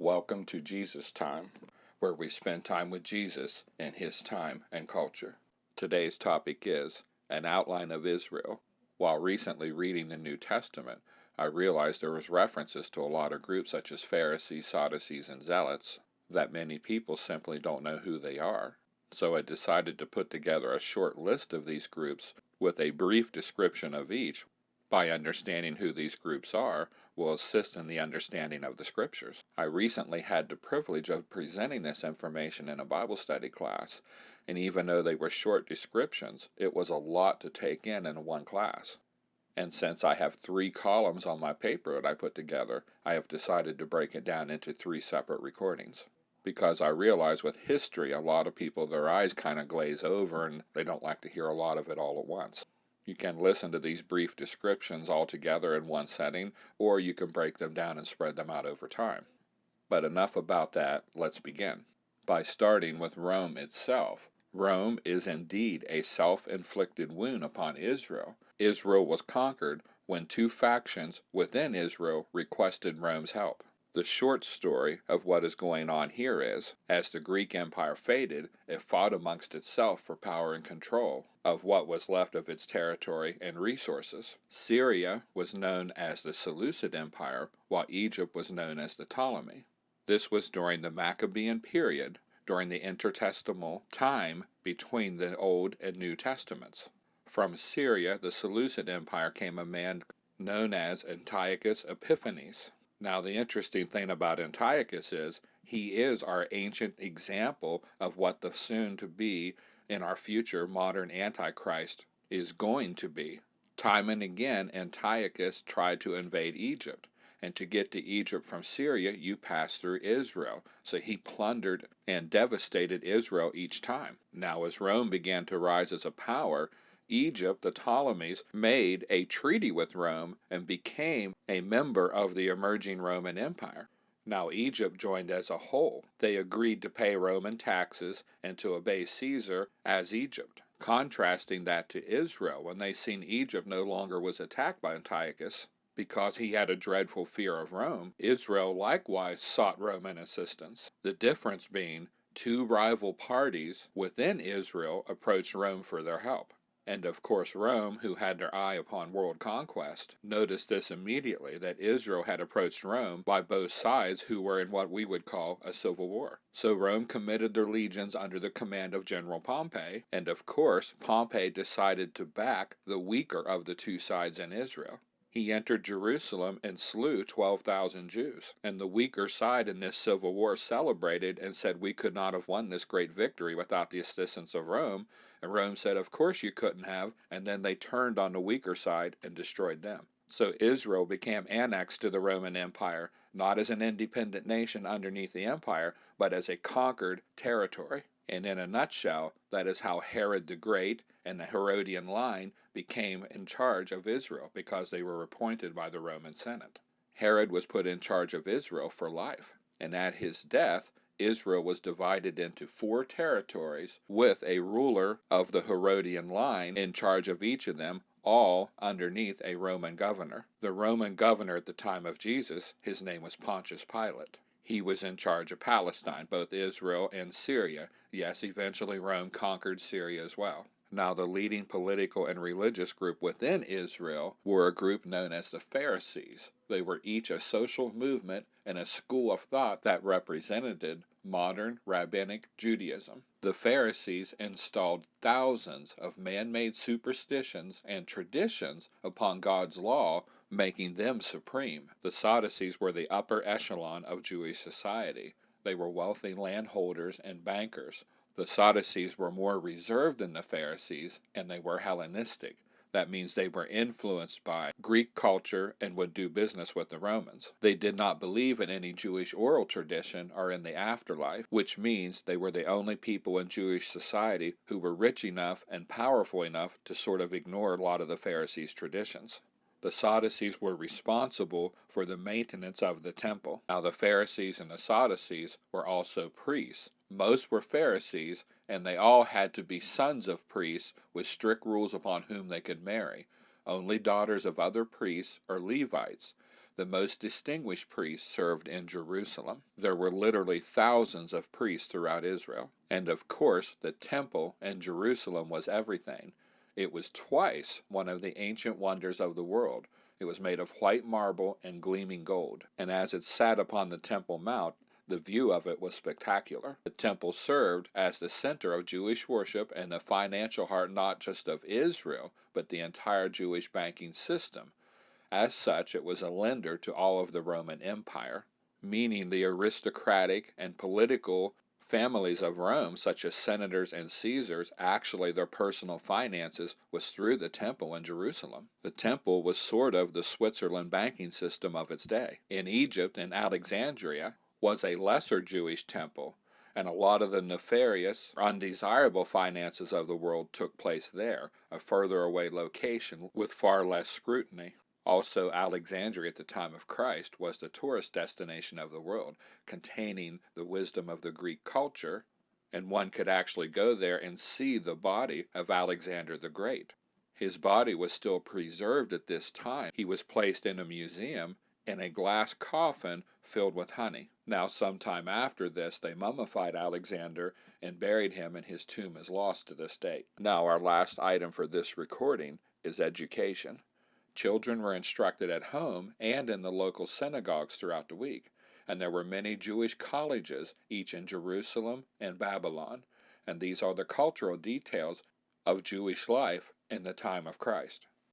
Welcome to Jesus Time, where we spend time with Jesus in his time and culture. Today's topic is an outline of Israel. While recently reading the New Testament, I realized there was references to a lot of groups such as Pharisees, Sadducees, and Zealots that many people simply don't know who they are. So I decided to put together a short list of these groups with a brief description of each. By understanding who these groups are will assist in the understanding of the scriptures. I recently had the privilege of presenting this information in a Bible study class, and even though they were short descriptions, it was a lot to take in one class. And since I have 3 columns on my paper that I put together, I have decided to break it down into 3 separate recordings. Because I realize with history, a lot of people, their eyes kind of glaze over and they don't like to hear a lot of it all at once. You can listen to these brief descriptions all together in one setting, or you can break them down and spread them out over time. But enough about that, let's begin. By starting with Rome itself. Rome is indeed a self-inflicted wound upon Israel. Israel was conquered when 2 factions within Israel requested Rome's help. The short story of what is going on here is, as the Greek Empire faded, it fought amongst itself for power and control of what was left of its territory and resources. Syria was known as the Seleucid Empire, while Egypt was known as the Ptolemy. This was during the Maccabean period, during the intertestamental time between the Old and New Testaments. From Syria, the Seleucid Empire, came a man known as Antiochus Epiphanes. Now, the interesting thing about Antiochus is he is our ancient example of what the soon-to-be in our future modern Antichrist is going to be. Time and again, Antiochus tried to invade Egypt, and to get to Egypt from Syria, you pass through Israel. So he plundered and devastated Israel each time. Now, as Rome began to rise as a power, Egypt, the Ptolemies, made a treaty with Rome and became a member of the emerging Roman Empire. Now Egypt joined as a whole. They agreed to pay Roman taxes and to obey Caesar as Egypt. Contrasting that to Israel, when they seen Egypt no longer was attacked by Antiochus, because he had a dreadful fear of Rome, Israel likewise sought Roman assistance. The difference being 2 rival parties within Israel approached Rome for their help. And of course Rome, who had their eye upon world conquest, noticed this immediately, that Israel had approached Rome by both sides who were in what we would call a civil war. So Rome committed their legions under the command of General Pompey, and of course Pompey decided to back the weaker of the 2 sides in Israel. He entered Jerusalem and slew 12,000 Jews, and the weaker side in this civil war celebrated and said we could not have won this great victory without the assistance of Rome, and Rome said of course you couldn't have, and then they turned on the weaker side and destroyed them. So Israel became annexed to the Roman Empire, not as an independent nation underneath the empire, but as a conquered territory. And in a nutshell, that is how Herod the Great and the Herodian line became in charge of Israel, because they were appointed by the Roman Senate. Herod was put in charge of Israel for life, and at his death, Israel was divided into 4 territories with a ruler of the Herodian line in charge of each of them, all underneath a Roman governor. The Roman governor at the time of Jesus, his name was Pontius Pilate. He was in charge of Palestine, both Israel and Syria. Yes, eventually Rome conquered Syria as well. Now, the leading political and religious group within Israel were a group known as the Pharisees. They were each a social movement and a school of thought that represented modern rabbinic Judaism. The Pharisees installed thousands of man-made superstitions and traditions upon God's law, making them supreme. The Sadducees were the upper echelon of Jewish society. They were wealthy landholders and bankers. The Sadducees were more reserved than the Pharisees, and they were Hellenistic. That means they were influenced by Greek culture and would do business with the Romans. They did not believe in any Jewish oral tradition or in the afterlife, which means they were the only people in Jewish society who were rich enough and powerful enough to sort of ignore a lot of the Pharisees' traditions. The Sadducees were responsible for the maintenance of the temple. Now, the Pharisees and the Sadducees were also priests. Most were Pharisees, and they all had to be sons of priests with strict rules upon whom they could marry. Only daughters of other priests or Levites. The most distinguished priests served in Jerusalem. There were literally thousands of priests throughout Israel. And of course, the temple in Jerusalem was everything. It was twice one of the ancient wonders of the world. It was made of white marble and gleaming gold, and as it sat upon the Temple Mount, the view of it was spectacular. The temple served as the center of Jewish worship and the financial heart not just of Israel, but the entire Jewish banking system. As such, it was a lender to all of the Roman Empire, meaning the aristocratic and political families of Rome, such as senators and Caesars, actually their personal finances was through the temple in Jerusalem. The temple was sort of the Switzerland banking system of its day. In Egypt and Alexandria was a lesser Jewish temple, and a lot of the nefarious, undesirable finances of the world took place there, a further away location with far less scrutiny. Also, Alexandria at the time of Christ was the tourist destination of the world, containing the wisdom of the Greek culture, and one could actually go there and see the body of Alexander the Great. His body was still preserved at this time. He was placed in a museum in a glass coffin filled with honey. Now, sometime after this, they mummified Alexander and buried him, and his tomb is lost to this date. Now, our last item for this recording is education. Children were instructed at home and in the local synagogues throughout the week, and there were many Jewish colleges, each in Jerusalem and Babylon, and these are the cultural details of Jewish life in the time of Christ.